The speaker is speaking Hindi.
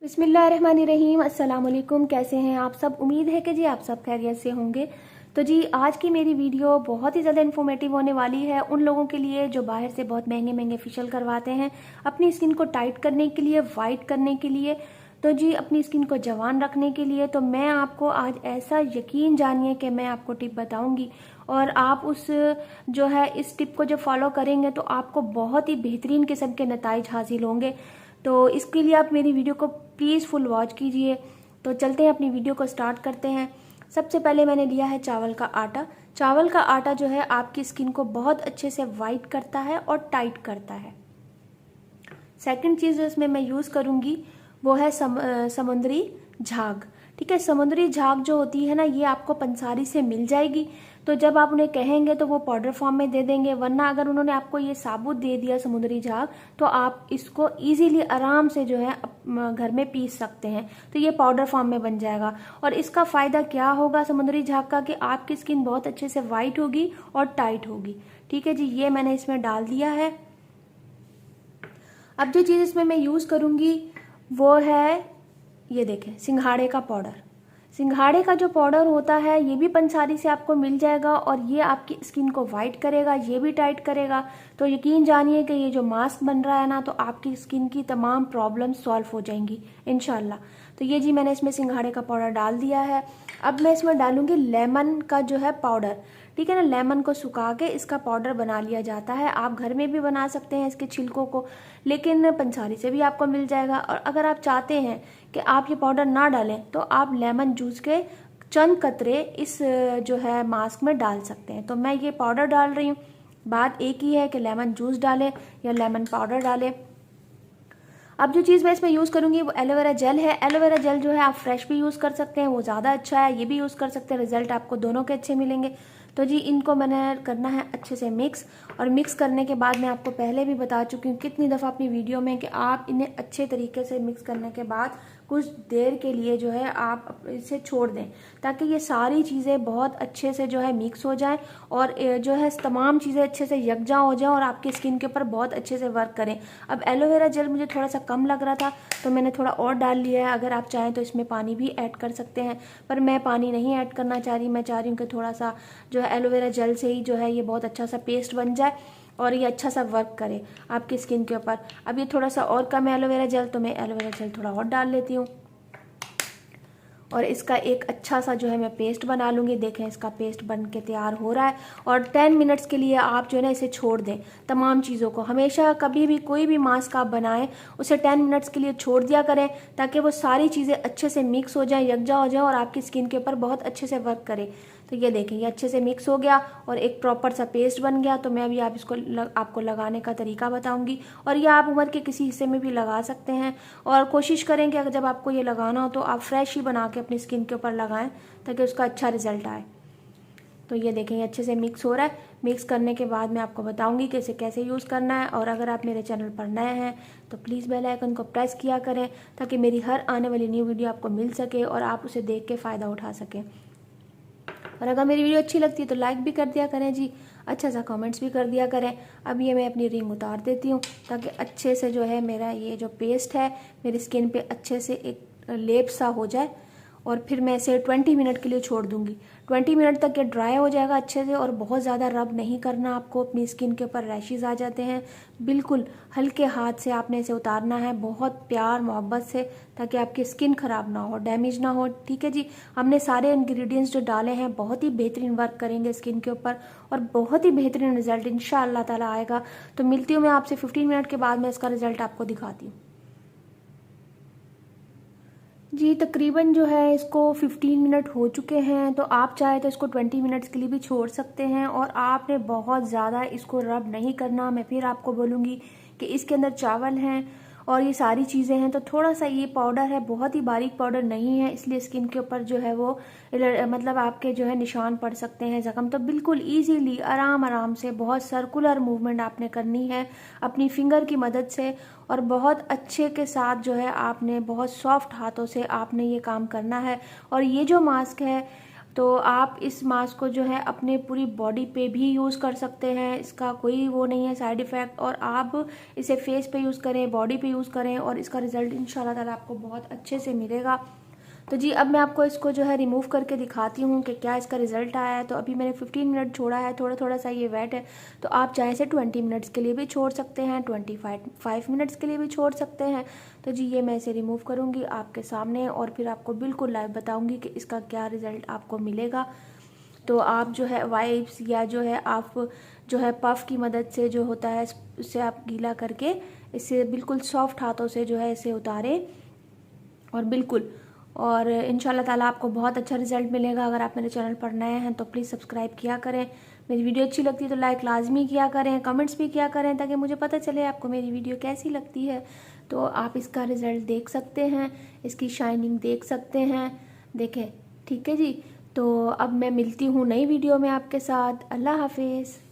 बिस्मिल्लाहिर्रहमानिर्रहीम। अस्सलाम वालेकुम। कैसे हैं आप सब? उम्मीद है कि जी आप सब खैरियत से होंगे। तो जी आज की मेरी वीडियो बहुत ही ज़्यादा इन्फॉर्मेटिव होने वाली है उन लोगों के लिए जो बाहर से बहुत महंगे महंगे फेशियल करवाते हैं अपनी स्किन को टाइट करने के लिए, वाइट करने के लिए, तो जी अपनी स्किन को जवान रखने के लिए। तो मैं आपको आज ऐसा यकीन जानिए कि मैं आपको टिप बताऊंगी और आप उस जो है इस टिप को जब फॉलो करेंगे तो आपको बहुत ही बेहतरीन किस्म के नताइज हासिल होंगे। तो इसके लिए आप मेरी वीडियो को प्लीज़ फुल वॉच कीजिए। तो चलते हैं अपनी वीडियो को स्टार्ट करते हैं। सबसे पहले मैंने लिया है चावल का आटा। चावल का आटा जो है आपकी स्किन को बहुत अच्छे से वाइट करता है और टाइट करता है। सेकंड चीज़ जो इसमें मैं यूज़ करूँगी वो है समुद्री झाग। ठीक है, समुद्री झाग जो होती है ना, ये आपको पंसारी से मिल जाएगी। तो जब आप उन्हें कहेंगे तो वो पाउडर फॉर्म में दे देंगे, वरना अगर उन्होंने आपको ये साबुत दे दिया समुद्री झाग तो आप इसको इजीली आराम से जो है घर में पीस सकते हैं। तो ये पाउडर फॉर्म में बन जाएगा। और इसका फ़ायदा क्या होगा समुद्री झाग का, कि आपकी स्किन बहुत अच्छे से वाइट होगी और टाइट होगी। ठीक है जी, ये मैंने इसमें डाल दिया है। अब जो चीज़ इसमें मैं यूज़ करूँगी वो है, ये देखें, सिंघाड़े का पाउडर। सिंघाड़े का जो पाउडर होता है ये भी पंसारी से आपको मिल जाएगा और ये आपकी स्किन को वाइट करेगा, ये भी टाइट करेगा। तो यकीन जानिए कि ये जो मास्क बन रहा है ना, तो आपकी स्किन की तमाम प्रॉब्लम सॉल्व हो जाएंगी इंशाल्लाह। तो ये जी मैंने इसमें सिंघाड़े का पाउडर डाल दिया है। अब मैं इसमें डालूंगी लेमन का जो है पाउडर। ठीक है ना, लेमन को सुखा के इसका पाउडर बना लिया जाता है। आप घर में भी बना सकते हैं इसके छिलकों को, लेकिन पंसारी से भी आपको मिल जाएगा। और अगर आप चाहते हैं कि आप ये पाउडर ना डालें तो आप लेमन जूस के चंद कतरे इस जो है मास्क में डाल सकते हैं। तो मैं ये पाउडर डाल रही हूँ। बात एक ही है कि लेमन जूस डालें या लेमन पाउडर डालें। अब जो चीज़ मैं इसमें यूज़ करूँगी वो एलोवेरा जेल है। एलोवेरा जेल जो है आप फ्रेश भी यूज़ कर सकते हैं, वो ज़्यादा अच्छा है। ये भी यूज़ कर सकते हैं, रिजल्ट आपको दोनों के अच्छे मिलेंगे। तो जी इनको मैंने करना है अच्छे से मिक्स। और मिक्स करने के बाद मैं आपको पहले भी बता चुकी हूँ कितनी दफ़ा अपनी वीडियो में कि आप इन्हें अच्छे तरीके से मिक्स करने के बाद कुछ देर के लिए जो है आप इसे छोड़ दें, ताकि ये सारी चीज़ें बहुत अच्छे से जो है मिक्स हो जाएं और जो है तमाम चीज़ें अच्छे से यकजा हो जाएं और आपकी स्किन के ऊपर बहुत अच्छे से वर्क करें। अब एलोवेरा जेल मुझे थोड़ा सा कम लग रहा था तो मैंने थोड़ा और डाल लिया है। अगर आप चाहें तो इसमें पानी भी ऐड कर सकते हैं, पर मैं पानी नहीं ऐड करना चाह रही। मैं चाह रही हूँ कि थोड़ा सा जो है एलोवेरा जेल से ही जो है ये बहुत अच्छा सा पेस्ट बन जाए और ये अच्छा सा वर्क करे आपकी स्किन के ऊपर। अब ये थोड़ा सा और कम है एलोवेरा जेल, तो मैं एलोवेरा जेल थोड़ा और डाल लेती हूँ और इसका एक अच्छा सा जो है मैं पेस्ट बना लूँगी। देखें इसका पेस्ट बन के तैयार हो रहा है। और 10 मिनट्स के लिए आप जो है ना इसे छोड़ दें तमाम चीज़ों को। हमेशा कभी भी कोई भी मास्क आप बनाएं उसे 10 मिनट्स के लिए छोड़ दिया करें, ताकि वो सारी चीज़ें अच्छे से मिक्स हो जाएं, यकजा हो जाएं और आपकी स्किन के ऊपर बहुत अच्छे से वर्क करे। तो ये देखें, ये अच्छे से मिक्स हो गया और एक प्रॉपर सा पेस्ट बन गया। तो मैं अभी आप इसको आपको लगाने का तरीका बताऊंगी और ये आप उम्र के किसी हिस्से में भी लगा सकते हैं। और कोशिश करें कि अगर जब आपको ये लगाना हो तो आप फ्रेश ही बना के अपनी स्किन के ऊपर लगाएं, ताकि उसका अच्छा रिजल्ट आए। तो ये देखें, ये अच्छे से मिक्स हो रहा है। मिक्स करने के बाद मैं आपको बताऊंगी कि इसे कैसे यूज़ करना है। और अगर आप मेरे चैनल पर नए हैं तो प्लीज़ बेल आइकन को प्रेस किया करें, ताकि मेरी हर आने वाली न्यू वीडियो आपको मिल सके और आप उसे देख के फ़ायदा उठा सकें। और अगर मेरी वीडियो अच्छी लगती है तो लाइक भी कर दिया करें जी, अच्छा सा कमेंट्स भी कर दिया करें। अब ये मैं अपनी रिंग उतार देती हूँ, ताकि अच्छे से जो है मेरा ये जो पेस्ट है मेरी स्किन पे अच्छे से एक लेप सा हो जाए। और फिर मैं इसे 20 मिनट के लिए छोड़ दूंगी। 20 मिनट तक ये ड्राई हो जाएगा अच्छे से। और बहुत ज़्यादा रब नहीं करना आपको, अपनी स्किन के ऊपर रैशेज आ जाते हैं। बिल्कुल हल्के हाथ से आपने इसे उतारना है, बहुत प्यार मोहब्बत से, ताकि आपकी स्किन ख़राब ना हो, डैमेज ना हो। ठीक है जी, हमने सारे इंग्रेडिएंट्स जो डाले हैं बहुत ही बेहतरीन वर्क करेंगे स्किन के ऊपर और बहुत ही बेहतरीन रिजल्ट इंशाअल्लाह ताला आएगा। तो मिलती हूँ मैं आपसे 15 मिनट के बाद, मैं इसका रिजल्ट आपको दिखाती हूँ। जी तकरीबन जो है इसको 15 मिनट हो चुके हैं। तो आप चाहे तो इसको 20 मिनट्स के लिए भी छोड़ सकते हैं। और आपने बहुत ज़्यादा इसको रब नहीं करना। मैं फिर आपको बोलूँगी कि इसके अंदर चावल हैं और ये सारी चीज़ें हैं, तो थोड़ा सा ये पाउडर है, बहुत ही बारीक पाउडर नहीं है, इसलिए स्किन के ऊपर जो है वो मतलब आपके जो है निशान पड़ सकते हैं, ज़ख्म। तो बिल्कुल ईजीली आराम आराम से बहुत सर्कुलर मूवमेंट आपने करनी है अपनी फिंगर की मदद से। और बहुत अच्छे के साथ जो है आपने बहुत सॉफ्ट हाथों से आपने ये काम करना है। और ये जो मास्क है तो आप इस मास्क को जो है अपने पूरी बॉडी पे भी यूज़ कर सकते हैं, इसका कोई वो नहीं है साइड इफ़ेक्ट। और आप इसे फेस पे यूज़ करें, बॉडी पे यूज़ करें और इसका रिजल्ट इंशाल्लाह ताला आपको बहुत अच्छे से मिलेगा। तो जी अब मैं आपको इसको जो है रिमूव करके दिखाती हूँ कि क्या इसका रिजल्ट आया है। तो अभी मैंने 15 मिनट छोड़ा है, थोड़ा थोड़ा सा ये वेट है, तो आप चाहे से 20 मिनट्स के लिए भी छोड़ सकते हैं, 25 मिनट्स के लिए भी छोड़ सकते हैं। तो जी ये मैं इसे रिमूव करूँगी आपके सामने और फिर आपको बिल्कुल लाइव बताऊँगी कि इसका क्या रिज़ल्ट आपको मिलेगा। तो आप जो है वाइप्स या जो है आप जो है पफ की मदद से जो होता है उससे आप गीला करके इसे बिल्कुल सॉफ्ट हाथों से जो है इसे उतारें और बिल्कुल, और इंशाल्लाह ताला आपको बहुत अच्छा रिजल्ट मिलेगा। अगर आप मेरे चैनल पर नए हैं तो प्लीज़ सब्सक्राइब किया करें, मेरी वीडियो अच्छी लगती है तो लाइक लाजमी किया करें, कमेंट्स भी किया करें ताकि मुझे पता चले आपको मेरी वीडियो कैसी लगती है। तो आप इसका रिज़ल्ट देख सकते हैं, इसकी शाइनिंग देख सकते हैं, देखें। ठीक है जी, तो अब मैं मिलती हूँ नई वीडियो में आपके साथ। अल्लाह हाफिज़।